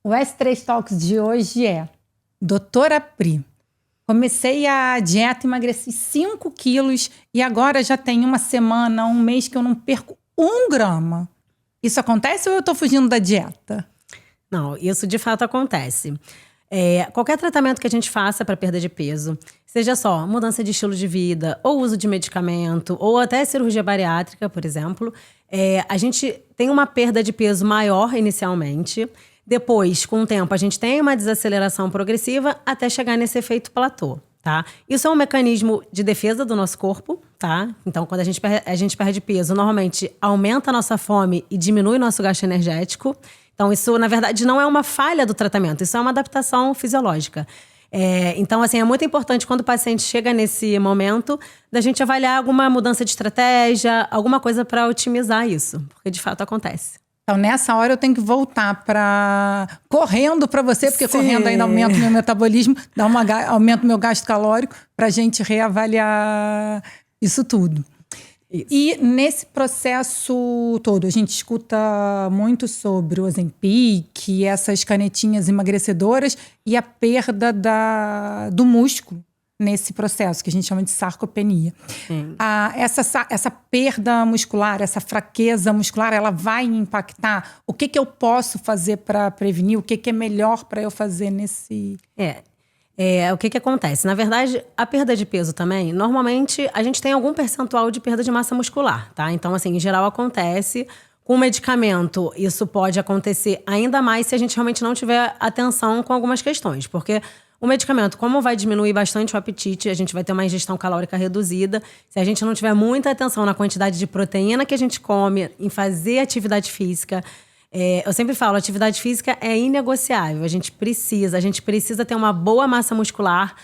O S3 Talks de hoje é Doutora Pri. Comecei a dieta, emagreci 5 quilos e agora já tem uma semana, um mês que eu não perco 1 grama. Isso acontece ou eu tô fugindo da dieta? Não, isso de fato acontece. Qualquer tratamento que a gente faça para perda de peso, seja só mudança de estilo de vida, ou uso de medicamento, ou até cirurgia bariátrica, por exemplo, a gente tem uma perda de peso maior inicialmente. Depois, com o tempo, a gente tem uma desaceleração progressiva até chegar nesse efeito platô, tá? Isso é um mecanismo de defesa do nosso corpo, tá? Então, quando a gente perde peso, normalmente aumenta a nossa fome e diminui o nosso gasto energético. Então, isso, na verdade, não é uma falha do tratamento, isso é uma adaptação fisiológica. Então, assim, é muito importante quando o paciente chega nesse momento da gente avaliar alguma mudança de estratégia, alguma coisa para otimizar isso, porque de fato acontece. Então, nessa hora eu tenho que voltar correndo para você, porque Sim. correndo ainda aumenta o meu metabolismo, aumenta o meu gasto calórico, para a gente reavaliar isso tudo. Isso. E nesse processo todo, a gente escuta muito sobre o Ozempic, essas canetinhas emagrecedoras e a perda do músculo nesse processo, que a gente chama de sarcopenia. Essa perda muscular, essa fraqueza muscular, ela vai impactar? O que eu posso fazer para prevenir? O que é melhor para eu fazer nesse... O que acontece? Na verdade, a perda de peso também, normalmente, a gente tem algum percentual de perda de massa muscular, tá? Então, assim, em geral acontece. Com medicamento, isso pode acontecer ainda mais se a gente realmente não tiver atenção com algumas questões. Porque o medicamento, como vai diminuir bastante o apetite, a gente vai ter uma ingestão calórica reduzida. Se a gente não tiver muita atenção na quantidade de proteína que a gente come, em fazer atividade física... eu sempre falo, atividade física é inegociável. A gente precisa ter uma boa massa muscular.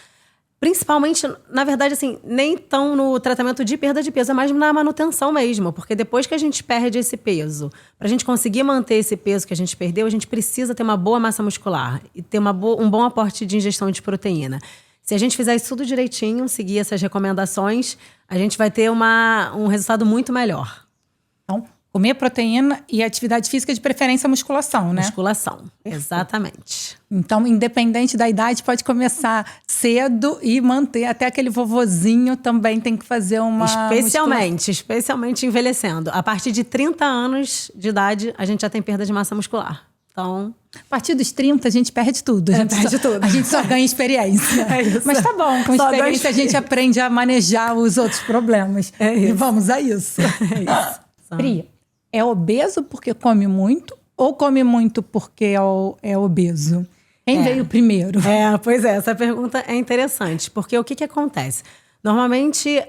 Principalmente, na verdade, assim, nem tão no tratamento de perda de peso, é mais na manutenção mesmo. Porque depois que a gente perde esse peso, pra gente conseguir manter esse peso que a gente perdeu, a gente precisa ter uma boa massa muscular e ter um bom aporte de ingestão de proteína. Se a gente fizer isso tudo direitinho, seguir essas recomendações, a gente vai ter um resultado muito melhor. Então, comer proteína e atividade física, de preferência musculação, né? Musculação, exatamente. Então, independente da idade, pode começar cedo e manter. Até aquele vovozinho também tem que fazer uma Especialmente envelhecendo. A partir de 30 anos de idade, a gente já tem perda de massa muscular. Então, a partir dos 30, a gente perde tudo. A gente só ganha experiência. Mas tá bom, com experiência a gente aprende a manejar os outros problemas. E vamos a isso. Pri, é obeso porque come muito ou come muito porque é obeso? Quem veio primeiro? Pois é, essa pergunta é interessante. Porque o que acontece? Normalmente,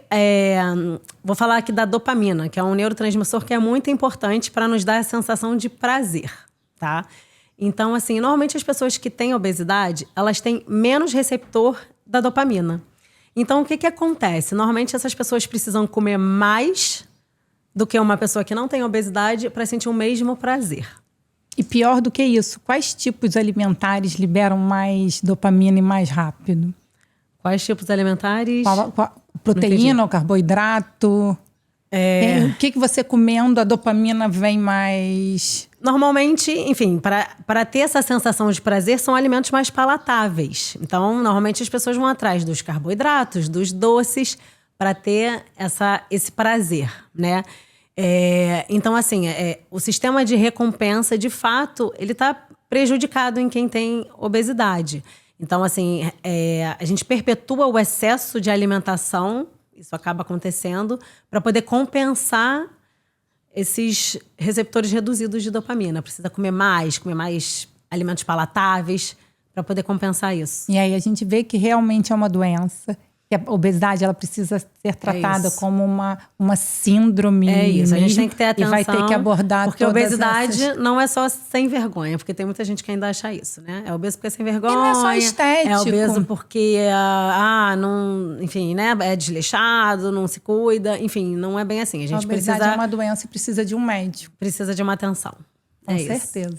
vou falar aqui da dopamina, que é um neurotransmissor que é muito importante para nos dar a sensação de prazer, tá? Então, assim, normalmente as pessoas que têm obesidade, elas têm menos receptor da dopamina. Então, o que acontece? Normalmente essas pessoas precisam comer mais do que uma pessoa que não tem obesidade para sentir o mesmo prazer. E pior do que isso, quais tipos alimentares liberam mais dopamina e mais rápido? Quais tipos alimentares? Proteína ou carboidrato? O que você comendo, a dopamina vem mais... Normalmente, enfim, para ter essa sensação de prazer, são alimentos mais palatáveis. Então, normalmente as pessoas vão atrás dos carboidratos, dos doces, para ter esse prazer, né? Então, assim, o sistema de recompensa, de fato, ele está prejudicado em quem tem obesidade. Então, assim, a gente perpetua o excesso de alimentação, isso acaba acontecendo, para poder compensar esses receptores reduzidos de dopamina. Precisa comer mais alimentos palatáveis para poder compensar isso. E aí a gente vê que realmente é uma doença, que a obesidade ela precisa ser tratada como uma síndrome. É isso, a gente tem que ter atenção. E vai ter que abordar porque todas obesidade não é só sem vergonha, porque tem muita gente que ainda acha isso, né? É obeso porque é sem vergonha. E não é só estético. É obeso porque, não, enfim, né? É desleixado, não se cuida. Enfim, não é bem assim. A obesidade é uma doença e precisa de um médico. Precisa de uma atenção. Com certeza.